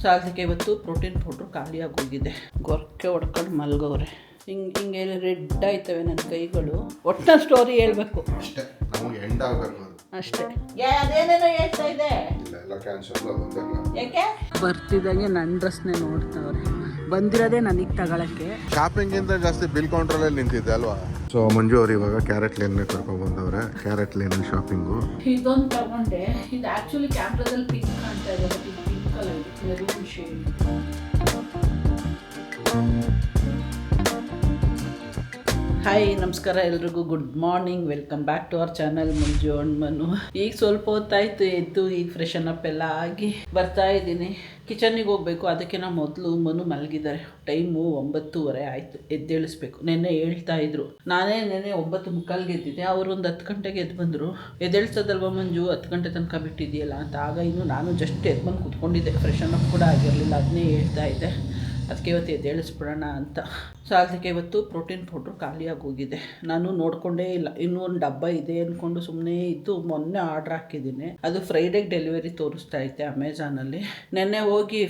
ಸಾಲದಕ್ಕೆ ಇವತ್ತು protein powder ಖಾಲಿ ಆಗೋಗಿದೆ. ಗೊರಕೆ ಹೊಡ್ಕೊಂಡು ಮಲ್ಗವ್ರೆ. ಹಿಂಗೆ ರೆಡ್ ಆಯ್ತವೆ ನನ್ನ ಕೈಗಳು. ಒಟ್ಟಿನ ಸ್ಟೋರಿ ಹೇಳ್ಬೇಕು ಅಷ್ಟೇ, ನಮಗೆ ಎಂಡ್ ಆಗಬೇಕು ಅಷ್ಟೇ. ಅದೇನೇನೋ ಹೇಳ್ತಾ ಇದೆ. ಎಲ್ಲ ಕ್ಯಾನ್ಸಲ್ ಯಾಕೆ ಬರ್ತಿದ್ದಾಗೆ ನನ್ನ ಡ್ರೆಸ್ನೇ ನೋಡ್ತಾವ್ರೆ. ಬಂದಿರೋದೇ ನನಗೆ ತಗೊಳಕ್ಕೆ. ಶಾಪಿಂಗ್ ಇಂದ ಜಾಸ್ತಿ ಬಿಲ್ ಕೌಂಟ್ರಲ್ಲೇ ನಿಂತಿದ್ದೆ ಅಲ್ವಾ. ಸೊ ಮಂಜು ಅವ್ರು ಇವಾಗ ಕ್ಯಾರೆಟ್ ಲೇನ್ ಕರ್ಕೊಂಡು ಬಂದವ್ರೆ. ಕ್ಯಾರೆಟ್ ಲೇನ್ ಶಾಪಿಂಗು ಇದೊಂದು ತಗೊಂಡೆ. ಇದು ಆ್ಯಕ್ಚುಲಿ ಕ್ಯಾಮ್ರಾದಲ್ಲಿ ಪಿಂಕ್ ಕಾಣ್ತಾ ಇದೆ, ಬಟ್ ಇದು pink colour, maroon shade. Hi, ನಮಸ್ಕಾರ ಎಲ್ರಿಗೂ. Good morning, welcome back to our channel Manju and Manu. ಈಗ ಸ್ವಲ್ಪ ಹೊತ್ತಾಯ್ತು ಎದ್ದು, ಈಗ ಫ್ರೆಶನ್ ಅಪ್ ಎಲ್ಲ ಆಗಿ ಬರ್ತಾ ಇದ್ದೀನಿ. ಕಿಚನ್ನಿಗೆ ಹೋಗಬೇಕು. ಅದಕ್ಕಿಂತ ಮೊದಲು ಮನು ಮಲಗಿದ್ದಾರೆ. ಟೈಮು 9:30 ಆಯಿತು. ಎದ್ದೇಳಿಸ್ಬೇಕು. ನೆನ್ನೆ ಹೇಳ್ತಾ ಇದ್ರು. ನಾನೇ ನೆನ್ನೆ 9:45 ಎದ್ದಿದ್ದೆ. ಅವರು ಒಂದು 10 ಗಂಟೆಗೆ ಎದ್ದು ಬಂದರು. ಎದ್ದೇಳ್ಸೋದಲ್ವ ಮಂಜು, 10 ಗಂಟೆ ತನಕ ಬಿಟ್ಟಿದೆಯಲ್ಲ ಅಂತ. ಆಗ ಇನ್ನು ನಾನು ಜಸ್ಟ್ ಎದ್ದು ಬಂದು ಕೂತ್ಕೊಂಡಿದ್ದೆ. ಫ್ರೆಶನ್ ಅಪ್ ಕೂಡ ಆಗಿರಲಿಲ್ಲ. ಅದನ್ನೇ ಹೇಳ್ತಾ ಇದ್ದೆ. ಅದಕ್ಕೆ ಇವತ್ತು ಎದ್ದೇಳಿಸ್ಬಿಡೋಣ ಅಂತ. ಸಾಲದಕ್ಕೆ ಇವತ್ತು ಪ್ರೋಟೀನ್ ಪೌಡ್ರು ಖಾಲಿ ಆಗೋಗಿದೆ. ನಾನು ನೋಡಿಕೊಂಡೇ ಇಲ್ಲ. ಇನ್ನೂ ಒಂದು ಡಬ್ಬ ಇದೆ ಅಂದ್ಕೊಂಡು ಸುಮ್ಮನೆ ಇದ್ದು ಮೊನ್ನೆ ಆರ್ಡ್ರ್ ಹಾಕಿದ್ದೀನಿ. ಅದು ಫ್ರೈಡೆಗೆ ಡೆಲಿವರಿ ತೋರಿಸ್ತಾ ಐತೆ ಅಮೆಝಾನಲ್ಲಿ. ನೆನ್ನೆ ಹೋಗಿ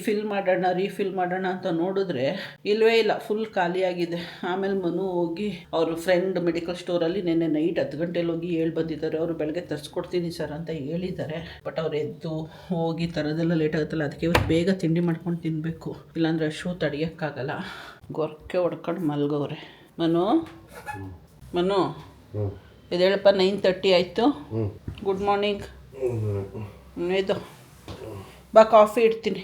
ರೀಫಿಲ್ ಮಾಡೋಣ ಅಂತ ನೋಡಿದ್ರೆ ಇಲ್ಲವೇ ಇಲ್ಲ, ಫುಲ್ ಖಾಲಿಯಾಗಿದೆ. ಆಮೇಲೆ ಮನು ಹೋಗಿ ಅವ್ರ ಫ್ರೆಂಡ್ ಮೆಡಿಕಲ್ ಸ್ಟೋರಲ್ಲಿ ನೆನ್ನೆ ನೈಟ್ 10 ಗಂಟೆಲಿ ಹೋಗಿ ಬಂದಿದ್ದಾರೆ. ಅವರು ಬೆಳಗ್ಗೆ ತರಿಸ್ಕೊಡ್ತೀನಿ ಸರ್ ಅಂತ ಹೇಳಿದ್ದಾರೆ. ಬಟ್ ಅವ್ರು ಎದ್ದು ಹೋಗಿ ತರೋದೆಲ್ಲ ಲೇಟ್ ಆಗುತ್ತಲ್ಲ. ಅದಕ್ಕೆ ಇವತ್ತು ಬೇಗ ತಿಂಡಿ ಮಾಡ್ಕೊಂಡು ತಿನ್ನಬೇಕು, ಇಲ್ಲಾಂದರೆ ಶೂ ತಡೆಯೋಕ್ಕಾಗಲ್ಲ. ಗೊರಕೆ ಹೊಡ್ಕೊಂಡು ಮಲ್ಗವ್ರೆ. ಮನು ಇದೇಳಪ್ಪ, 9:30 ಆಯಿತು. Good morning. ಇದು ಬಾ, ಕಾಫಿ ಇಡ್ತೀನಿ.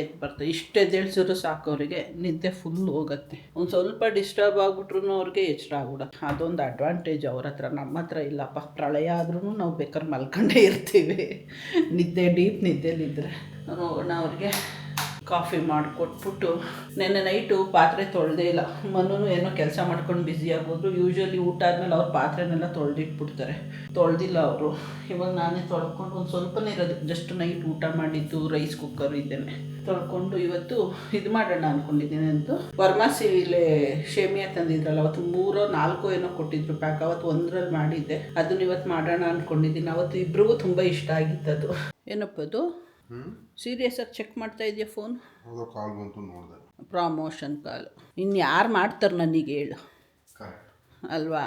ಎದ್ದು ಬರ್ತಾರೆ. ಇಷ್ಟು ಎದ್ದೇಳ್ಸಿದ್ರು ಸಾಕು, ಅವರಿಗೆ ನಿದ್ದೆ ಫುಲ್ ಹೋಗುತ್ತೆ. ಒಂದು ಸ್ವಲ್ಪ ಡಿಸ್ಟರ್ಬ್ ಆಗಿಬಿಟ್ರು ಅವ್ರಿಗೆ ಎಚ್ಚರ ಆಗ್ಬಿಡೋದು. ಅದೊಂದು ಅಡ್ವಾಂಟೇಜ್ ಅವ್ರ ಹತ್ರ. ನಮ್ಮ ಹತ್ರ ಇಲ್ಲಪ್ಪ. ಪ್ರಳಯ ಆದ್ರೂ ನಾವು ಬೇಕಾದ್ರೆ ಮಲ್ಕೊಂಡೇ ಇರ್ತೀವಿ, ಡೀಪ್ ನಿದ್ದೆಲಿದ್ದರೆ. ನೋಡೋಣ. ಅವ್ರಿಗೆ ಕಾಫಿ ಮಾಡಿಕೊಟ್ಬಿಟ್ಟು, ನೆನ್ನೆ ನೈಟು ಪಾತ್ರೆ ತೊಳೆದೇ ಇಲ್ಲ. ಮನು ಏನೋ ಕೆಲಸ ಮಾಡ್ಕೊಂಡು ಬ್ಯುಸಿ ಆಗೋದು. ಯೂಶ್ವಲಿ ಊಟ ಆದಮೇಲೆ ಅವ್ರು ಪಾತ್ರೆನೆಲ್ಲ ತೊಳೆದಿಟ್ಬಿಡ್ತಾರೆ. ತೊಳೆದಿಲ್ಲ ಅವರು. ಇವಾಗ ನಾನೇ ತೊಳ್ಕೊಂಡು, ಒಂದು ಸ್ವಲ್ಪನೇ ಇರೋದು, ಜಸ್ಟ್ ನೈಟ್ ಊಟ ಮಾಡಿದ್ದು ರೈಸ್ ಕುಕ್ಕರ್ ಇದ್ದೇನೆ ತೊಳ್ಕೊಂಡು ಇವತ್ತು ಇದು ಮಾಡೋಣ ಅಂದ್ಕೊಂಡಿದ್ದೀನಿ. ಅಂತು ವರ್ಮಾಸಿಲೆ ಶೇಮಿಯಾ ತಂದಿದ್ರಲ್ಲ, ಅವತ್ತು 3-4 ಏನೋ ಕೊಟ್ಟಿದ್ರು ಪ್ಯಾಕ್. ಅವತ್ತು 1ರಲ್ಲಿ ಮಾಡಿದ್ದೆ. ಅದನ್ನ ಇವತ್ತು ಮಾಡೋಣ ಅಂದ್ಕೊಂಡಿದ್ದೀನಿ. ಅವತ್ತು ಇಬ್ರಿಗೂ ತುಂಬ ಇಷ್ಟ ಆಗಿತ್ತದು. ಏನಪ್ಪ ಅದು ಸೀರಿಯಸ್ ಆಗಿ ಚೆಕ್ ಮಾಡ್ತಾ ಇದೆಯಾ ಫೋನ್? ಕಾಲ್ ಬಂತು, ನೋಡಿದೆ. ಪ್ರಮೋಷನ್ ಕಾಲ್. ಇನ್ನು ಯಾರು ಮಾಡ್ತಾರೆ ನನಗೆ ಹೇಳು ಅಲ್ವಾ?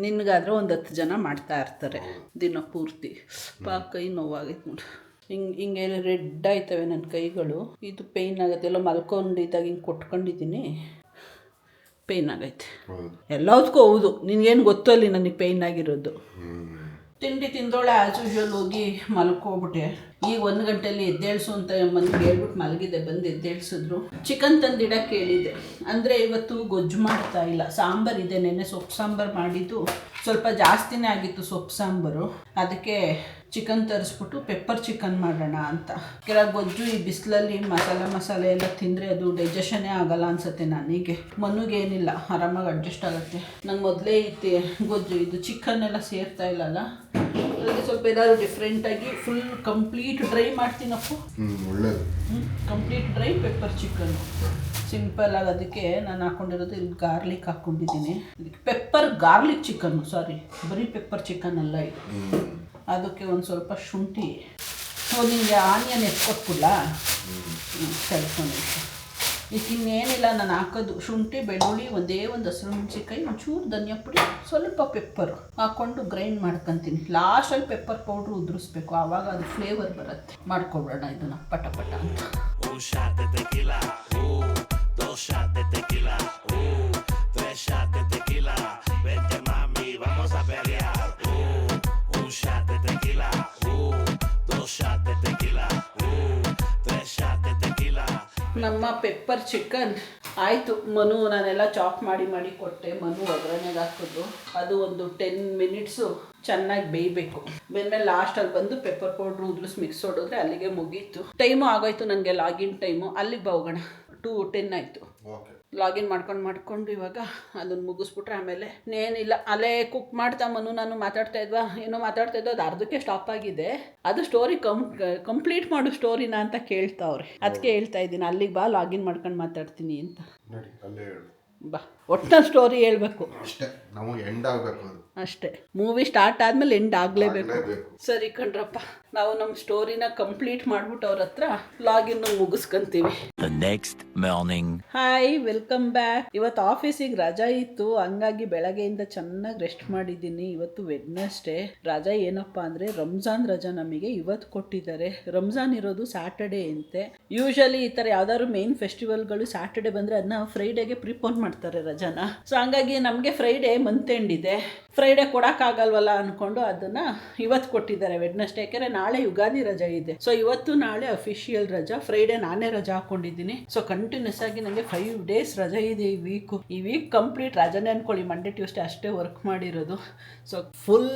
ನಿನ್ಗಾದ್ರೆ ಒಂದು 10 ಜನ ಮಾಡ್ತಾ ಇರ್ತಾರೆ ದಿನ ಪೂರ್ತಿ. ಕೈ ನೋವಾಗೈತೆ ನೋಡಿ. ಹಿಂಗೆ ರೆಡ್ ಆಯ್ತವೆ ನನ್ನ ಕೈಗಳು. ಇದು ಪೇಯ್ನ್ ಆಗುತ್ತೆ. ಎಲ್ಲ ಮಲ್ಕೊಂಡಿದ್ದಾಗ ಹಿಂಗೆ ಕೊಟ್ಕೊಂಡಿದ್ದೀನಿ, ಪೇಯ್ನ್ ಆಗೈತೆ. ಎಲ್ಲದಕ್ಕೂ ಹೌದು. ನಿನ್ಗೇನು ಗೊತ್ತು ಅಲ್ಲಿ ನನಗೆ ಪೇಯ್ನ್ ಆಗಿರೋದು. ತಿಂಡಿ ತಿಂದೋಳೆ ಆ್ಯಸ್ ಯೂಶ್ವಲ್ ಹೋಗಿ ಮಲ್ಕೋಬಿಟ್ಟೆ. ಈಗ 1 ಗಂಟೆಯಲ್ಲಿ ಎದ್ದೇಳಿಸು ಅಂತ ಮನೆಗೆ ಹೇಳ್ಬಿಟ್ಟು ಮಲಗಿದೆ. ಬಂದು ಎದ್ದೇಳಿಸಿದ್ರು. ಚಿಕನ್ ತಂದಿಡಕ್ಕೆ ಹೇಳಿದೆ. ಅಂದರೆ ಇವತ್ತು ಗೊಜ್ಜು ಮಾಡ್ತಾ ಇಲ್ಲ, ಸಾಂಬಾರಿದೆ. ನೆನ್ನೆ ಸೊಪ್ಪು ಸಾಂಬಾರು ಮಾಡಿದ್ದು ಸ್ವಲ್ಪ ಜಾಸ್ತಿನೇ ಆಗಿತ್ತು ಸೊಪ್ಪು ಸಾಂಬಾರು. ಅದಕ್ಕೆ ಚಿಕನ್ ತರಿಸ್ಬಿಟ್ಟು ಪೆಪ್ಪರ್ ಚಿಕನ್ ಮಾಡೋಣ ಅಂತ. ಕೆಲ ಗೊಜ್ಜು ಈ ಬಿಸಿಲಲ್ಲಿ ಮಸಾಲೆ ಎಲ್ಲ ತಿಂದರೆ ಅದು ಡೈಜೆಷನ್ನೇ ಆಗಲ್ಲ ಅನಿಸುತ್ತೆ ನನಗೆ. ಮನುಗೇನಿಲ್ಲ, ಆರಾಮಾಗಿ ಅಡ್ಜಸ್ಟ್ ಆಗುತ್ತೆ. ನಂಗೆ ಮೊದಲೇ ಐತೆ ಗೊಜ್ಜು. ಇದು ಚಿಕನ್ ಎಲ್ಲ ಸೇರ್ತಾ ಇಲ್ಲಲ್ಲ, ಅದಕ್ಕೆ ಸ್ವಲ್ಪ ಏನಾದ್ರು ಡಿಫ್ರೆಂಟಾಗಿ ಫುಲ್ ಕಂಪ್ಲೀಟ್ ಡ್ರೈ ಮಾಡ್ತೀನಪ್ಪ. Complete dry pepper chicken simple ಆಗಿ. ಅದಕ್ಕೆ ನಾನು ಹಾಕ್ಕೊಂಡಿರೋದು ಇಲ್ಲಿ ಗಾರ್ಲಿಕ್ ಹಾಕ್ಕೊಂಡಿದ್ದೀನಿ. ಇದಕ್ಕೆ ಪೆಪ್ಪರ್ ಗಾರ್ಲಿಕ್ ಚಿಕನ್ನು, ಸಾರಿ, ಬರೀ ಪೆಪ್ಪರ್ ಚಿಕನ್ ಅಲ್ಲ ಇದು. ಅದಕ್ಕೆ ಒಂದು ಸ್ವಲ್ಪ ಶುಂಠಿ. ನಿಮಗೆ ಆನಿಯನ್ ಎತ್ಕೊಟ್ಬಿಡ್ಲ ಕಳ್ಕೊಂಡು. ಇದಕ್ಕೆ ಇನ್ನೇನಿಲ್ಲ, ನಾನು ಹಾಕೋದು ಶುಂಠಿ, ಬೆಳ್ಳುಳ್ಳಿ, ಒಂದೇ ಒಂದು ಹಸಿರು ಮೆಣಸಿನ್ಕಾಯಿ, ಒಂಚೂರು ಧನಿಯಾ ಪುಡಿ, ಸ್ವಲ್ಪ ಪೆಪ್ಪರು ಹಾಕ್ಕೊಂಡು ಗ್ರೈಂಡ್ ಮಾಡ್ಕೊತೀನಿ. ಲಾಸ್ಟಲ್ಲಿ ಪೆಪ್ಪರ್ ಪೌಡ್ರು ಉದುರಿಸ್ಬೇಕು, ಆವಾಗ ಅದು ಫ್ಲೇವರ್ ಬರುತ್ತೆ. ಮಾಡ್ಕೊಬಿಡೋಣ ಇದನ್ನು ಪಟ ಪಟ ಅಂತ. ನಮ್ಮ ಪೆಪ್ಪರ್ ಚಿಕನ್ ಆಯಿತು. ಮನು ನಾನೆಲ್ಲ ಚಾಪ್ ಮಾಡಿ ಕೊಟ್ಟೆ. ಮನು ಒಗ್ಗರಣೆಗೆ ಹಾಕಿದ್ರು. ಅದು ಒಂದು 10 ಮಿನಿಟ್ಸು ಚೆನ್ನಾಗಿ ಬೇಯಬೇಕು. ಬೆಂದ್ಮೇಲೆ ಲಾಸ್ಟಲ್ಲಿ ಬಂದು ಪೆಪ್ಪರ್ ಪೌಡ್ರು ಉದುರಿಸಿ ಮಿಕ್ಸ್ ಹೊಡಿದ್ರೆ ಅಲ್ಲಿಗೆ ಮುಗೀತು. ಟೈಮು ಆಗೋಯ್ತು ನನಗೆ, ಲಾಗಿನ್ ಟೈಮು. ಅಲ್ಲಿಗೆ ಹೋಗೋಣ. 2:10 ಆಯಿತು. ಲಾಗಿನ್ ಮಾಡ್ಕೊಂಡು ಇವಾಗ ಅದನ್ನು ಮುಗಿಸ್ಬಿಟ್ರೆ ಆಮೇಲೆ ಏನಿಲ್ಲ. ಅಲ್ಲೇ ಕುಕ್ ಮಾಡ್ತಾ ಮನು ನಾನು ಮಾತಾಡ್ತಾ ಇದ್ವಾ, ಅದು ಅರ್ಧಕ್ಕೆ ಸ್ಟಾಪ್ ಆಗಿದೆ. ಅದು ಸ್ಟೋರಿ ಕಂಪ್ಲೀಟ್ ಮಾಡು ಸ್ಟೋರಿನ ಅಂತ ಕೇಳ್ತಾವ್ರೆ. ಅದಕ್ಕೆ ಹೇಳ್ತಾ ಇದ್ದೀನಿ, ಅಲ್ಲಿಗೆ ಬಾ, ಲಾಗಿನ್ ಮಾಡ್ಕೊಂಡು ಮಾತಾಡ್ತೀನಿ ಅಂತ. ಬಾ. ಒಟ್ಟಿನಲ್ಲಿ ಸ್ಟೋರಿ ಹೇಳ್ಬೇಕು ಅಷ್ಟೇ, ನಮಗೆ ಎಂಡ್ ಆಗಬೇಕು ಅದು ಅಷ್ಟೇ. ಮೂವಿ ಸ್ಟಾರ್ಟ್ ಆದ್ಮೇಲೆ ಎಂಡ್ ಆಗಲೇಬೇಕು. ಆಗ್ಲೇಬೇಕು. ಸರಿ ಕಣ್ರಪ್ಪ, ನಾವು ನಮ್ಮ ಸ್ಟೋರಿನ ಕಂಪ್ಲೀಟ್ ಮಾಡ್ಬಿಟ್ಟು ಅವ್ರ ಹತ್ರ ಲಾಗಿನ್ ಮುಗಿಸ್ಕೊಂತೀವಿ. Hi, welcome back. ಇವತ್ತು ಆಫೀಸಿಗೆ ರಜಾ ಇತ್ತು, ಹಂಗಾಗಿ ಬೆಳಗ್ಗೆಯಿಂದ ಚೆನ್ನಾಗಿ ರೆಸ್ಟ್ ಮಾಡಿದ್ದೀನಿ. ಇವತ್ತು ವೆಡ್ನೆಸ್ಡೇ. ರಜಾ ಏನಪ್ಪ ಅಂದರೆ ರಂಜಾನ್ ರಜಾ ನಮಗೆ ಇವತ್ತು ಕೊಟ್ಟಿದ್ದಾರೆ. ರಂಜಾನ್ ಇರೋದು ಸ್ಯಾಟರ್ಡೇ ಅಂತೆ. ಯೂಶಲಿ ಈ ಥರ ಯಾವ್ದಾದ್ರು ಮೇನ್ ಫೆಸ್ಟಿವಲ್ಗಳು ಸ್ಯಾಟರ್ಡೇ ಬಂದರೆ ಅದನ್ನ ಫ್ರೈಡೇಗೆ ಪ್ರಿಪೋನ್ ಮಾಡ್ತಾರೆ ರಜಾನ. ಸೊ ಹಂಗಾಗಿ ನಮಗೆ ಫ್ರೈಡೇ ಮಂತ್ ಎಂಡ್ ಇದೆ. ಫ್ರೈಡೇ ಕೊಡೋಕ್ಕಾಗಲ್ವಲ್ಲ ಅಂದ್ಕೊಂಡು ಅದನ್ನು ಇವತ್ತು ಕೊಟ್ಟಿದ್ದಾರೆ ವೆಡ್ನೆಸ್ಡೇ. ಯಾಕೆಂದರೆ ನಾಳೆ ಯುಗಾದಿ ರಜಾ ಇದೆ. ಸೊ ಇವತ್ತು ನಾಳೆ ಅಫಿಷಿಯಲ್ ರಜಾ. ಫ್ರೈಡೇ ನಾನೇ ರಜಾ ಹಾಕ್ಕೊಂಡಿದ್ದೀನಿ. ಸೊ ಕಂಟಿನ್ಯೂಸ್ ಆಗಿ ನನಗೆ 5 days ರಜಾ ಇದೆ ಈ ವೀಕ್ ಕಂಪ್ಲೀಟ್ ರಜಾನೇ ಅಂದ್ಕೊಳ್ಳಿ. ಮಂಡೇ ಟ್ಯೂಸ್ಡೇ ಅಷ್ಟೇ ವರ್ಕ್ ಮಾಡಿರೋದು. ಸೊ ಫುಲ್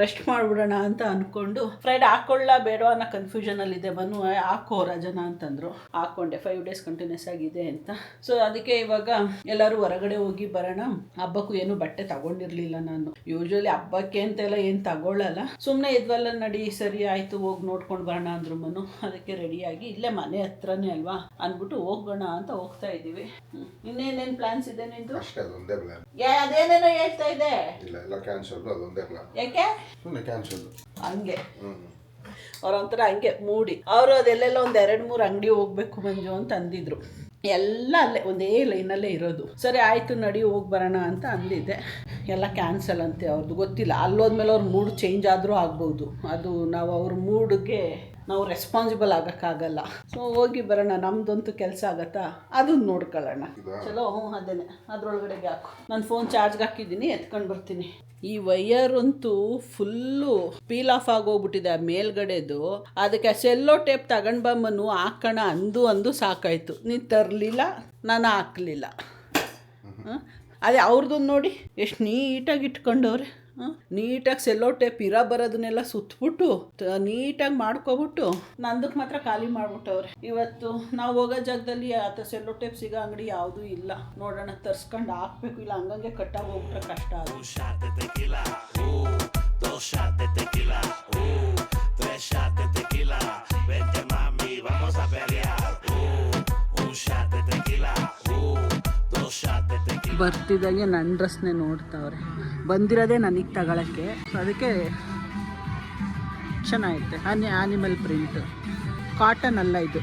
ರೆಸ್ಟ್ ಮಾಡಿಬಿಡೋಣ ಅಂತ ಅಂದ್ಕೊಂಡು ಫ್ರೈಡೇ ಹಾಕೊಳ್ಳ ಬೇಡ ಅನ್ನೋ ಕನ್ಫ್ಯೂಷನಲ್ಲಿದೆ. ಬನ್ನು ಹಾಕೋ ರಜಾನ ಅಂತಂದರು. ಹಾಕ್ಕೊಂಡೆ. 5 days ಕಂಟಿನ್ಯೂಸ್ ಆಗಿದೆ ಅಂತ. ಸೊ ಅದಕ್ಕೆ ಇವಾಗ ಎಲ್ಲರೂ ಹೊರಗಡೆ ಹೋಗಿ ಬರೋಣ. ಹಬ್ಬಕ್ಕೂ ಏನು ಬಟ್ಟೆ ತಗೊಂಡಿರಲಿಲ್ಲ ನಾನು. ಯೂಶಲಿ ಹಬ್ಬಕ್ಕೆ ಅಂತೆಲ್ಲ ಏನು ತಗೊಳ್ಳಲ್ಲ. ಸುಮ್ಮನೆ ಇದ್ವಲ್ಲ, ನಡಿ ಸರಿ ಆಯಿತು ಹೋಗಿ ನೋಡ್ಕೊಂಡು ಬರೋಣ ಅಂದ್ರು ಮನು. ಅದಕ್ಕೆ ರೆಡಿಯಾಗಿ ಇಲ್ಲೇ ಮನೆ ಹತ್ರನೇ ಅಲ್ವಾ ಅಂದ್ಬಿಟ್ಟು ಹೋಗೋಣ ಅಂತ ಹೋಗ್ತಾ ಇದ್ದೀವಿ. ಇನ್ನೇನೇನು ಪ್ಲಾನ್ಸ್ ಇದೆ ನಿಂದು? ಅಷ್ಟೇ, ಅದೊಂದೇ ಪ್ಲಾನ್. ಅದೇನೇನೋ ಹೇಳ್ತಾ ಇದೆ. ಇಲ್ಲ ಎಲ್ಲ ಕ್ಯಾನ್ಸಲ್, ಅದೊಂದೇ ಪ್ಲಾನ್. ಯಾಕೆ ಕ್ಯಾನ್ಸಲ್? ಹಂಗೆ ಅವ್ರೊಂಥರ ಹಂಗೆ ಮೂಡಿ. ಅವರು ಅದೆಲ್ಲೆಲ್ಲ ಒಂದು 2-3 ಅಂಗಡಿ ಹೋಗ್ಬೇಕು ಮಂಜು ಅಂತ ಅಂದಿದ್ರು. ಎಲ್ಲ ಅಲ್ಲೇ ಒಂದೇ ಲೈನಲ್ಲೇ ಇರೋದು. ಸರಿ ಆಯಿತು ನಡಿ ಹೋಗಿ ಬರೋಣ ಅಂತ ಅಂದಿದ್ದೆ. ಎಲ್ಲ ಕ್ಯಾನ್ಸಲ್ ಅಂತೆ ಅವ್ರದ್ದು. ಗೊತ್ತಿಲ್ಲ, ಅಲ್ಲೋದ್ಮೇಲೆ ಅವ್ರ ಮೂಡ್ ಚೇಂಜ್ ಆದರೂ ಆಗ್ಬೋದು. ಅದು ನಾವು ಅವ್ರ ಮೂಡ್ಗೆ ನಾವು ರೆಸ್ಪಾನ್ಸಿಬಲ್ ಆಗೋಕ್ಕಾಗಲ್ಲ. ಸೊ ಹೋಗಿ ಬರೋಣ, ನಮ್ದಂತೂ ಕೆಲಸ ಆಗತ್ತಾ, ಅದನ್ನು ನೋಡ್ಕೊಳ್ಳೋಣ. ಚಲೋ, ಅದೇನೆ ಅದ್ರೊಳಗಡೆಗೆ ಹಾಕು. ನಾನು ಫೋನ್ ಚಾರ್ಜ್ಗೆ ಹಾಕಿದ್ದೀನಿ, ಎತ್ಕೊಂಡು ಬರ್ತೀನಿ. ಈ ವೈಯರಂತೂ ಫುಲ್ಲು ಪೀಲ್ ಆಫ್ ಆಗೋಗ್ಬಿಟ್ಟಿದೆ ಆ ಮೇಲ್ಗಡೆದು. ಅದಕ್ಕೆ ಸೆಲ್ಲೋ ಟೇಪ್ ತಗೊಂಡು ಬಂಬನು ಹಾಕೋಣ ಅಂದು ಸಾಕಾಯಿತು. ನೀನು ತರಲಿಲ್ಲ, ನಾನು ಹಾಕಲಿಲ್ಲ. ಅದೇ ಅವ್ರದ್ದು ನೋಡಿ ಎಷ್ಟು ನೀಟಾಗಿ ಇಟ್ಕೊಂಡವ್ರೆ. ನೀಟಾಗಿ ಸೆಲ್ಲೋ ಟೇಪ್ ಬರೋದನ್ನೆಲ್ಲ ಸುತ್ತಬಿಟ್ಟು ನೀಟಾಗಿ ಮಾಡ್ಕೊಬಿಟ್ಟು ನಂದಕ್ಕೆ ಮಾತ್ರ ಖಾಲಿ ಮಾಡಿಬಿಟ್ಟವ್ರೆ. ಇವತ್ತು ನಾವು ಹೋಗೋ ಜಾಗದಲ್ಲಿ ಆತ ಸೆಲ್ಲೋ ಟೇಪ್ ಸಿಗೋ ಅಂಗಡಿ ಯಾವುದೂ ಇಲ್ಲ. ನೋಡೋಣ, ತರ್ಸ್ಕೊಂಡು ಹಾಕ್ಬೇಕು. ಇಲ್ಲ ಹಂಗಂಗೆ ಕಟ್ಟಾಗಿ ಹೋಗ್ಬಿಟ್ರೆ ಕಷ್ಟ ಅದು. ಬರ್ತಿದ್ದಾಗೆ ನನ್ನ ಡ್ರೆಸ್ನೇ ನೋಡ್ತಾವ್ರೆ. ಬಂದಿರೋದೇ ನನಗೆ ತಗೊಳಕ್ಕೆ. ಅದಕ್ಕೆ ಚೆನ್ನಾಗಿರುತ್ತೆ. ಆನಿಮಲ್ ಪ್ರಿಂಟ್, ಕಾಟನ್ ಅಲ್ಲ ಇದು.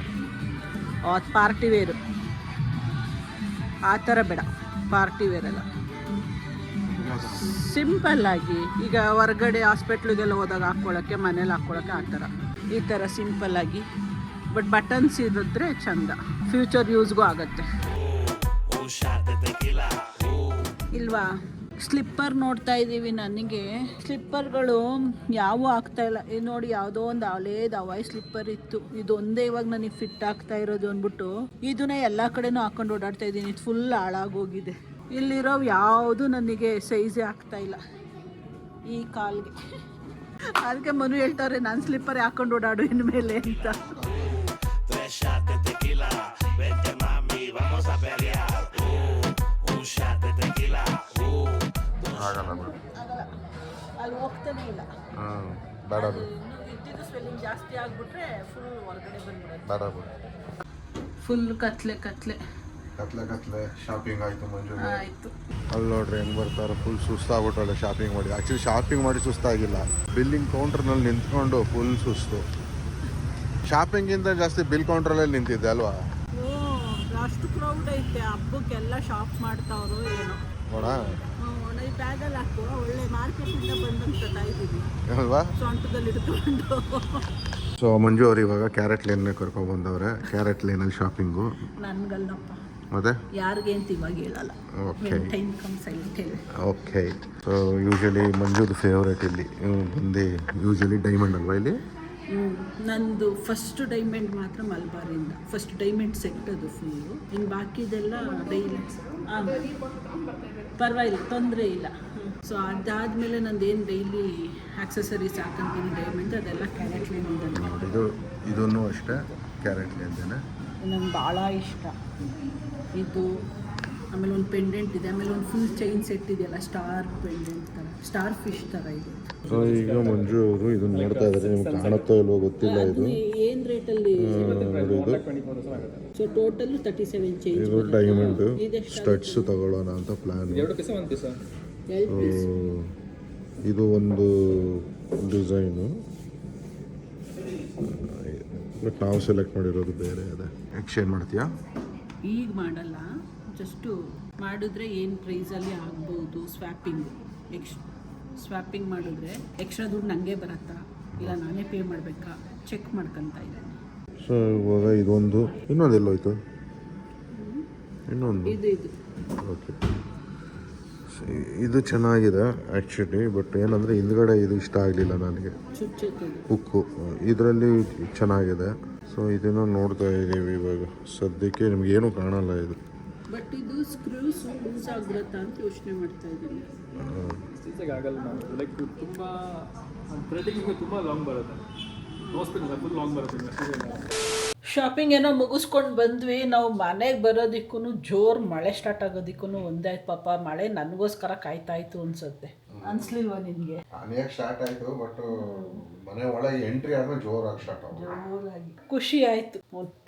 ಅದು ಪಾರ್ಟಿ ವೇರು. ಆ ಥರ ಬೇಡ, ಪಾರ್ಟಿ ವೇರಲ್ಲ. ಸಿಂಪಲ್ಲಾಗಿ ಈಗ ಹೊರಗಡೆ ಹಾಸ್ಪಿಟ್ಲಿಗೆಲ್ಲ ಹೋದಾಗ ಹಾಕ್ಕೊಳ್ಳೋಕ್ಕೆ, ಮನೇಲಿ ಹಾಕ್ಕೊಳ್ಳೋಕ್ಕೆ ಆ ಥರ. ಈ ಥರ ಸಿಂಪಲ್ಲಾಗಿ ಬಟ್ ಬಟನ್ಸ್ ಇರಿದ್ರೆ ಚಂದ. ಫ್ಯೂಚರ್ ಯೂಸ್ಗೂ ಆಗುತ್ತೆ ಇಲ್ವಾ? ಸ್ಲಿಪ್ಪರ್ ನೋಡ್ತಾ ಇದ್ದೀವಿ. ನನಗೆ ಸ್ಲಿಪ್ಪರ್ಗಳು ಯಾವೂ ಆಗ್ತಾಯಿಲ್ಲ. ಇದು ನೋಡಿ, ಯಾವುದೋ ಒಂದು ಹಳೇದು ಹವಾಯಿ ಸ್ಲಿಪ್ಪರ್ ಇತ್ತು. ಇದೊಂದೇ ಇವಾಗ ನನಗೆ ಫಿಟ್ ಆಗ್ತಾ ಇರೋದು ಅಂದ್ಬಿಟ್ಟು ಇದನ್ನೇ ಎಲ್ಲ ಕಡೆನೂ ಹಾಕೊಂಡು ಓಡಾಡ್ತಾ ಇದ್ದೀನಿ. ಇದು ಫುಲ್ ಹಾಳಾಗೋಗಿದೆ. ಇಲ್ಲಿರೋ ಯಾವುದು ನನಗೆ ಸೈಜೇ ಆಗ್ತಾಯಿಲ್ಲ ಈ ಕಾಲ್ಗೆ. ಅದಕ್ಕೆ ಮನು ಹೇಳ್ತಾರೆ, ನಾನು ಸ್ಲಿಪ್ಪರ್ ಹಾಕೊಂಡು ಓಡಾಡು ಇನ್ಮೇಲೆ ಅಂತ. ಅಲ್ಲಿ ಹೋಗ್ತಾನೆ ಇಲ್ಲ. ಇದ್ದಿದ್ದು ಸ್ವೆಲ್ಲಿಂಗ್ ಜಾಸ್ತಿ ಆಗ್ಬಿಟ್ರೆ ಫುಲ್ ಹೊರಗಡೆ ಬಂದ್ಬಿಡುತ್ತೆ. ಫುಲ್ ಕತ್ಲೆ ಶಾಪಿಂಗ್ ಆಯ್ತು ಮಂಜು. ಆಯ್ತು. ಅಲ್ಲಿ ನೋಡ್ರಿ ಹೆಂಗ್ ಬರ್ತಾರೆ, ಫುಲ್ ಸುಸ್ತಾಗ್ಬಿಟ್ಟಳೆ ಶಾಪಿಂಗ್ ಮಾಡಿ. ಆಕ್ಚುಲಿ ಶಾಪಿಂಗ್ ಮಾಡಿ ಸುಸ್ತಾಗಿಲ್ಲ, ಬಿಲ್ಲಿಂಗ್ ಕೌಂಟರ್ನಲ್ಲಿ ನಿಂತ್ಕೊಂಡು ಫುಲ್ ಸುಸ್ತು. ಶಾಪಿಂಗಿಂತ ಜಾಸ್ತಿ ಬಿಲ್ ಕೌಂಟ್ರಲ್ಲಿ ನಿಂತಿದ್ದೆ ಅಲ್ವಾ? ಅಷ್ಟು ಕ್ರೌಡ್ ಐತೆ. ಹಬ್ಬಕ್ಕೆಲ್ಲ ಶಾಪ್ ಮಾಡ್ತಾವ್ರು ಏನೋ. ನೋಡ ಈ ಬ್ಯಾಗಲ್ಲಿ ಹಾಕುವ ಒಳ್ಳೆ ಮಾರ್ಕೆಟಿಂದ ಬಂದಂತ ಇದ್ದೀವಿ ಅಲ್ವಾ, ಸೊಂಟದಲ್ಲಿ ಇಟ್ಕೊಂಡು. ಸೊ ಮಂಜು ಅವ್ರು ಇವಾಗ ಕ್ಯಾರೆಟ್ ಲೇನ್ನೇ ಕರ್ಕೊಂಡು ಬಂದವ್ರೆ. ಕ್ಯಾರೆಟ್ ಲೇನಲ್ಲಿ ಶಾಪಿಂಗು ನನ್ಗಲ್ಲಪ್ಪ, ಮತ್ತೆ ಯಾರಿಗೆ ಅಂತ ಇವಾಗ ಹೇಳಲ್ಲ. ಓಕೆ. ಸೊ ಯೂಶಲಿ ಮಂಜುದು ಫೇವ್ರೇಟ್ ಇಲ್ಲಿ ಬಂದು ಯೂಶಲಿ ಡೈಮಂಡ್ ಅಲ್ವಾ ಇಲ್ಲಿ? ನಂದು ಫಸ್ಟ್ ಡೈಮಂಡ್ ಮಾತ್ರ ಮಲ್ಬಾರಿಂದ. ಫಸ್ಟ್ ಡೈಮಂಡ್ ಸೆಟ್ ಅದು ಫುಲ್ಲು. ಇನ್ನು ಬಾಕಿದೆಲ್ಲ ಡೈಲಿ ಪರವಾಗಿಲ್ಲ, ತೊಂದರೆ ಇಲ್ಲ. ಸೊ ಅದಾದಮೇಲೆ ನಂದೇನು ಡೈಲಿ ಆಕ್ಸೆಸರೀಸ್ ಹಾಕೊಂತೀನಿ ಡೈಮಂಡ್, ಅದೆಲ್ಲ ಕ್ಯಾರೆಟ್ ಲೇನಿಂದ. ಇದನ್ನು ಅಷ್ಟೇ ಕ್ಯಾರೆಟ್ ಲೇನ್ದೇನೆ ನಂಗೆ ಭಾಳ ಇಷ್ಟ ಇದು. ಆಮೇಲೆ ಒಂದು ಪೆಂಡೆಂಟ್ ಇದೆ, ಆಮೇಲೆ ಒಂದು ಫುಲ್ ಚೈನ್ ಸೆಟ್ ಇದೆಯಲ್ಲ, ಸ್ಟಾರ್ ಪೆಂಡೆಂಟ್ ಥರ, ಸ್ಟಾರ್ ಫಿಶ್ ಥರ ಇದೆ. ಸೊ ಈಗ ಮಂಜು ಅವರು ಇದನ್ನು ನೋಡ್ತಾ ಇದ್ದಾರೆ. ನಿಮ್ಗೆ ಕಾಣುತ್ತೋ ಇಲ್ವೋ ಗೊತ್ತಿಲ್ಲ. ಇದು ಏನು ರೇಟಲ್ಲಿ? ಇದು ಸೊ ಟೋಟಲ್ 37 ಚೇಂಜ್ ಇದು ಡೈಮಂಡ್ ಇದೆಷ್ಟು ಸ್ಟಡ್ಸ್ ತಗೊಳ್ಳೋಣ ಅಂತ ಪ್ಲಾನ್. ಎರಡು ಪೀಸ ಒಂದು ಪೀಸ ಇದು ಒಂದು ಡಿಸೈನು, ಬಟ್ ನಾವು ಸೆಲೆಕ್ಟ್ ಮಾಡಿರೋದು ಬೇರೆ ಅದೇ. ಎಕ್ಸ್ಚೇಂಜ್ ಮಾಡ್ತೀಯಾ? ಈಗ ಮಾಡಲ್ಲ, ಜಸ್ಟು ಮಾಡಿದ್ರೆ ಏನು ಪ್ರೈಸಲ್ಲಿ ಆಗ್ಬೋದು. ಸ್ವ್ಯಾಪಿಂಗ್ ಮಾಡಿದ್ರೆ ಎಕ್ಸ್ಟ್ರಾ ದುಡ್ಡು ನನಗೆ ಬರುತ್ತಾ ಇಲ್ಲ ನಾನೇ ಪೇ ಮಾಡಬೇಕಾ ಚೆಕ್ ಮಾಡ್ಕೊತಾ ಇದ್ದೀನಿ. ಸೊ ಇವಾಗ ಇದೊಂದು, ಇನ್ನೊಂದು ಎಲ್ಲೋಯ್ತು, ಇನ್ನೊಂದು ಇದು ಓಕೆ. ಇದು ಚೆನ್ನಾಗಿದೆ ಆ್ಯಕ್ಚುಲಿ, ಬಟ್ ಏನಂದರೆ ಹಿಂದ್ಗಡೆ ಇದು ಇಷ್ಟ ಆಗಲಿಲ್ಲ ನನಗೆ, ಚುಚ್ಚುತ್ತದೆ ಹುಕ್ಕು. ಇದರಲ್ಲಿ ಚೆನ್ನಾಗಿದೆ. ಸೊ ಇದನ್ನು ನೋಡ್ತಾ ಇದ್ದೀವಿ ಇವಾಗ. ಸದ್ಯಕ್ಕೆ ನಿಮಗೇನು ಕಾಣಲ್ಲ ಇದು. ಬಟ್ ಇದು ಸ್ಕ್ರೂಸ್ ಲೂಸ್ ಆಗಿರುತ್ತಾ ಅಂತ ಯೋಚನೆ ಮಾಡ್ತಾ ಇದ್ದೀನಿ. ಸ್ಟಿಚಿಗೆ ಆಗಲ್ಲ ನಾವು, ಲೈಕ್ ತುಂಬ ಥ್ರೆಡಿಂಗ್ ತುಂಬ ಲಾಂಗ್ ಬರುತ್ತೆ, ನೋ ಸ್ಪಿನ್ ಅಲ್ಲ, ಫುಲ್ ಲಾಂಗ್ ಬರುತ್ತೆ. ಶಾಪಿಂಗ್ ಏನೋ ಮುಗಿಸ್ಕೊಂಡು ಬಂದ್ವಿ. ನಾವು ಮನೆಗೆ ಬರೋದಕ್ಕೂ ಜೋರು ಮಳೆ ಸ್ಟಾರ್ಟ್ ಆಗೋದಕ್ಕೂ ಒಂದೇ ಆಯ್ತು. ಪಾಪ ಮಳೆ ನನಗೋಸ್ಕರ ಕಾಯ್ತಾ ಇತ್ತು ಅನ್ಸುತ್ತೆ, ಅನ್ಸ್ಲಿಲ್ವಾ ನಿನಗೆ? ಮನೆಯಾಗ ಸ್ಟಾರ್ಟ್ ಆಯಿತು, ಬಟ್ ಮನೆ ಒಳಗೆ ಎಂಟ್ರಿ ಆದ್ಮೇಲೆ ಜೋರಾಗಿ ಸ್ಟಾರ್ಟ್ ಆಯಿತು. ಜೋರಾಗಿ ಖುಷಿ ಆಯಿತು.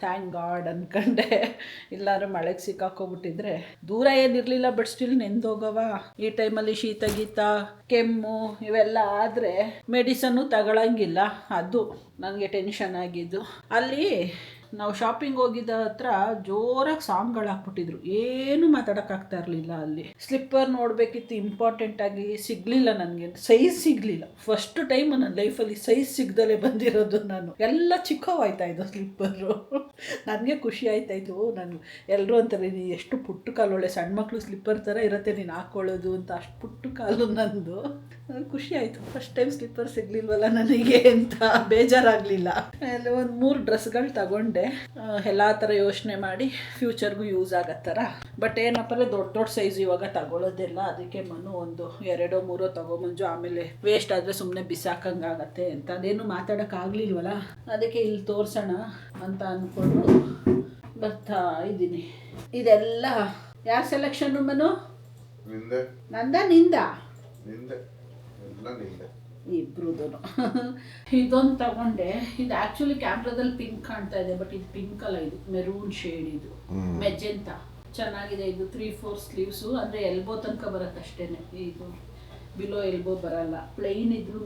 ಥ್ಯಾಂಕ್ ಗಾಡ್ ಅನ್ಕಂಡೆ. ಇಲ್ಲಾಂದ್ರೆ ಮಳೆಗೆ ಸಿಕ್ಕಾಕೋಬಿಟ್ಟಿದ್ರೆ ದೂರ ಏನಿರಲಿಲ್ಲ, ಬಟ್ ಸ್ಟಿಲ್ ನೆಂದೋಗವ. ಈ ಟೈಮಲ್ಲಿ ಶೀತ ಗೀತ ಕೆಮ್ಮು ಇವೆಲ್ಲ ಆದರೆ ಮೆಡಿಸನ್ನು ತಗೊಳಂಗಿಲ್ಲ. ಅದು ನನಗೆ ಟೆನ್ಷನ್ ಆಗಿದ್ದು. ಅಲ್ಲಿ ನಾವು ಶಾಪಿಂಗ್ ಹೋಗಿದ್ದ ಹತ್ರ ಜೋರಾಗಿ ಸಾಂಗ್ಗಳು ಹಾಕ್ಬಿಟ್ಟಿದ್ರು, ಏನು ಮಾತಾಡೋಕ್ಕಾಗ್ತಾ ಇರಲಿಲ್ಲ. ಅಲ್ಲಿ ಸ್ಲಿಪ್ಪರ್ ನೋಡಬೇಕಿತ್ತು, ಇಂಪಾರ್ಟೆಂಟಾಗಿ ಸಿಗಲಿಲ್ಲ ನನಗೆ, ಸೈಜ್ ಸಿಗಲಿಲ್ಲ. ಫಸ್ಟ್ ಟೈಮ್ ನನ್ನ ಲೈಫಲ್ಲಿ ಸೈಜ್ ಸಿಗ್ದಲೇ ಬಂದಿರೋದು ನಾನು. ಎಲ್ಲ ಚಿಕ್ಕವಾಯ್ತಾ ಇದ್ದು ಸ್ಲಿಪ್ಪರು. ನನಗೆ ಖುಷಿ ಆಯ್ತಾಯಿತ್ತು. ನಾನು ಎಲ್ಲರೂ ಅಂತಾರೆ, ನೀನು ಎಷ್ಟು ಪುಟ್ಟು ಕಾಲು, ಒಳ್ಳೆ ಸಣ್ಣ ಮಕ್ಕಳು ಸ್ಲಿಪ್ಪರ್ ಥರ ಇರುತ್ತೆ ನೀನು ಹಾಕ್ಕೊಳ್ಳೋದು ಅಂತ. ಅಷ್ಟು ಪುಟ್ಟು ಕಾಲು ನಂದು. ನನಗೆ ಖುಷಿ ಆಯಿತು, ಫಸ್ಟ್ ಟೈಮ್ ಸ್ಲಿಪ್ಪರ್ ಸಿಗಲಿಲ್ವಲ್ಲ ನನಗೆ ಅಂತ ಬೇಜಾರಾಗಲಿಲ್ಲ. ಅಲ್ಲಿ ಒಂದು 3 ಡ್ರೆಸ್ಗಳು ತಗೊಂಡೆ, ಎಲ್ಲ ಥರ ಯೋಚನೆ ಮಾಡಿ ಫ್ಯೂಚರ್ಗೂ ಯೂಸ್ ಆಗೋ ಥರ. ಬಟ್ ಏನಪ್ಪ ಅಂದರೆ ದೊಡ್ಡ ಸೈಜ್ ಇವಾಗ ತಗೊಳ್ಳೋದಿಲ್ಲ. ಅದಕ್ಕೆ ಮನು ಒಂದು 2-3 ತಗೊಬಂದು, ಆಮೇಲೆ ವೇಸ್ಟ್ ಆದರೆ ಸುಮ್ಮನೆ ಬಿಸಾಕಂಗಾಗತ್ತೆ ಅಂತ ಅದೇನು ಮಾತಾಡೋಕ್ಕಾಗಲಿಲ್ವಲ್ಲ. ಅದಕ್ಕೆ ಇಲ್ಲಿ ತೋರಿಸೋಣ ಅಂತ ಅಂದ್ಕೊಂಡು ಬರ್ತಾ ಇದ್ದೀನಿ. ಇದೆಲ್ಲ ಯಾರ ಸೆಲೆಕ್ಷನ್ನು ಮನು? ನಿಂದ ಇಬ್ರುದು. ಇದೊಂದು ತಗೊಂಡೆ. ಇದು ಆ್ಯಕ್ಚುಲಿ ಕ್ಯಾಮ್ರಾದಲ್ಲಿ ಪಿಂಕ್ ಕಾಣ್ತಾ ಇದೆ, ಬಟ್ ಇದು ಪಿಂಕ್ ಅಲ್ಲ, ಇದು ಮೆರೂನ್ ಶೇಡ್, ಇದು ಮೆಜೆಂಟ. ಚೆನ್ನಾಗಿದೆ. ಇದು 3/4 ಸ್ಲೀವ್ಸು, ಅಂದರೆ ಎಲ್ಬೋ ತನಕ ಬರುತ್ತೆ ಅಷ್ಟೇ. ಇದು ಬಿಲೋ ಎಲ್ಬೋ ಬರಲ್ಲ. ಪ್ಲೈನ್ ಇದ್ರೂ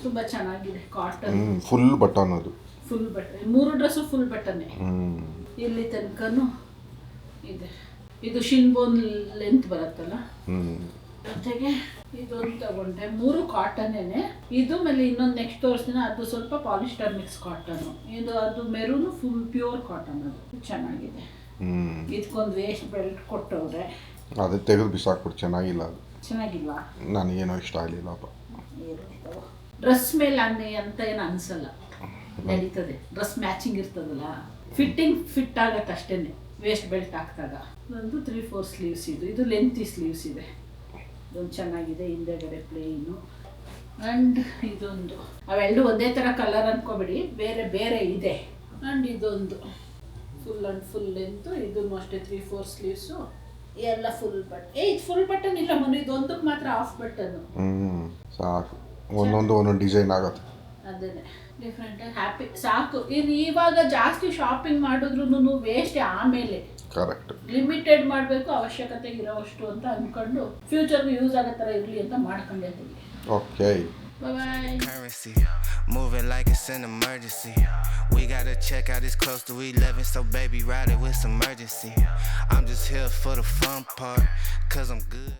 ತುಂಬ ಚೆನ್ನಾಗಿದೆ. ಕಾಟನ್ ಫುಲ್ ಬಟನ್, ಅದು ಫುಲ್ ಬಟನ್. 3 ಡ್ರೆಸ್ಸು ಫುಲ್ ಬಟನ್ನೇ ಇಲ್ಲಿ ತನಕನೂ ಇದೆ. ಇದು ಶಿನ್ಬೋನ್ ಲೆಂತ್ ಬರುತ್ತಲ್ಲ. ಜೊತೆಗೆ ಇದೊಂದು ತಗೊಂಡೆ. 3 ಕಾಟನ್ನೇ. ಇದು ಮೇಲೆ ಇನ್ನೊಂದು ನೆಕ್ಸ್ಟ್ ತೋರಿಸ್ತೀನಿ, ಅದು ಸ್ವಲ್ಪ ಪಾಲಿಸ್ಟರ್ ಮಿಕ್ಸ್ ಕಾಟನು. ಇದು ಅದು ಮೆರೂನು ಫುಲ್ ಪ್ಯೂರ್ ಕಾಟನ್. ಅದು ಚೆನ್ನಾಗಿದೆ. ಇದಕ್ಕೊಂದು ವೇಸ್ಟ್ ಬೆಲ್ಟ್ ಕೊಟ್ಟವ್ರೆ, ಅದೇ ತೆಗೆದು ಬಿಸಾಕ್ಬಿಟ್ಟು. ಚೆನ್ನಾಗಿಲ್ಲ ಅದು. ಚೆನ್ನಾಗಿಲ್ವಾ? ನನಗೇನೋ ಇಷ್ಟ ಆಗಲಿಲ್ಲಪ್ಪ. ಡ್ರೆಸ್ ಮೇಲೆ ಅಂತ ಏನು ಅನಿಸಲ್ಲ, ನಡೀತದೆ. ಡ್ರೆಸ್ ಮ್ಯಾಚಿಂಗ್ ಇರ್ತದಲ್ಲ, ಫಿಟ್ ಆಗತ್ತೆ ಅಷ್ಟೇ ವೇಸ್ಟ್ ಬೆಲ್ಟ್ ಹಾಕಿದಾಗ. ಒಂದು 3/4 ಸ್ಲೀವ್ಸ್. ಇದು ಲೆಂತಿ ಸ್ಲೀವ್ಸ್ ಇದೆ. ಇದೊಂದು ಚೆನ್ನಾಗಿದೆ, ಹಿಂದೆಗಡೆ ಪ್ಲೇನು. ಆ್ಯಂಡ್ ಇದೊಂದು, ಅವೆರಡು ಒಂದೇ ಥರ ಕಲರ್ ಅಂದ್ಕೊಬೇಡಿ, ಬೇರೆ ಬೇರೆ ಇದೆ. ಆ್ಯಂಡ್ ಇದೊಂದು ಫುಲ್ ಆ್ಯಂಡ್ ಫುಲ್ ಲೆಂತು. ಇದನ್ನು ಅಷ್ಟೇ 3/4 ಸ್ಲೀವ್ಸು. ಎಲ್ಲ ಫುಲ್ ಬಟನ್. ಇದು ಫುಲ್ ಬಟನ್ ಇಲ್ಲ ಮನು, ಇದೊಂದಕ್ಕೆ ಮಾತ್ರ ಆಫ್ ಬಟನ್ನು. ಸಾಕು, ಒಂದೊಂದು ಡಿಸೈನ್ ಆಗುತ್ತೆ. ಅದೇ ಡಿಫ್ರೆಂಟಾಗಿ ಹ್ಯಾಪಿ ಸಾಕು. ಇವಾಗ ಜಾಸ್ತಿ ಶಾಪಿಂಗ್ ಮಾಡಿದ್ರು ವೇಸ್ಟ್. ಆಮೇಲೆ ಕರೆಕ್ಟ್ ಲಿಮಿಟೆಡ್ ಮಾಡಬೇಕು, ಅವಶ್ಯಕತೆ ಇರೋವಷ್ಟು ಅಂತ ಅಂದ್ಕೊಂಡು ಫ್ಯೂಚರ್ಗೆ ಯೂಸ್ ಆಗೋ ಥರ ಇರಲಿ ಅಂತ ಮಾಡ್ಕೊಂಡಿರ್ತೀವಿ. Okay, bye. Currency, moving like it's an emergency. We gotta check out, it's close to 11, so baby ride it with some urgency. I'm just here for the fun part, 'cause I'm good.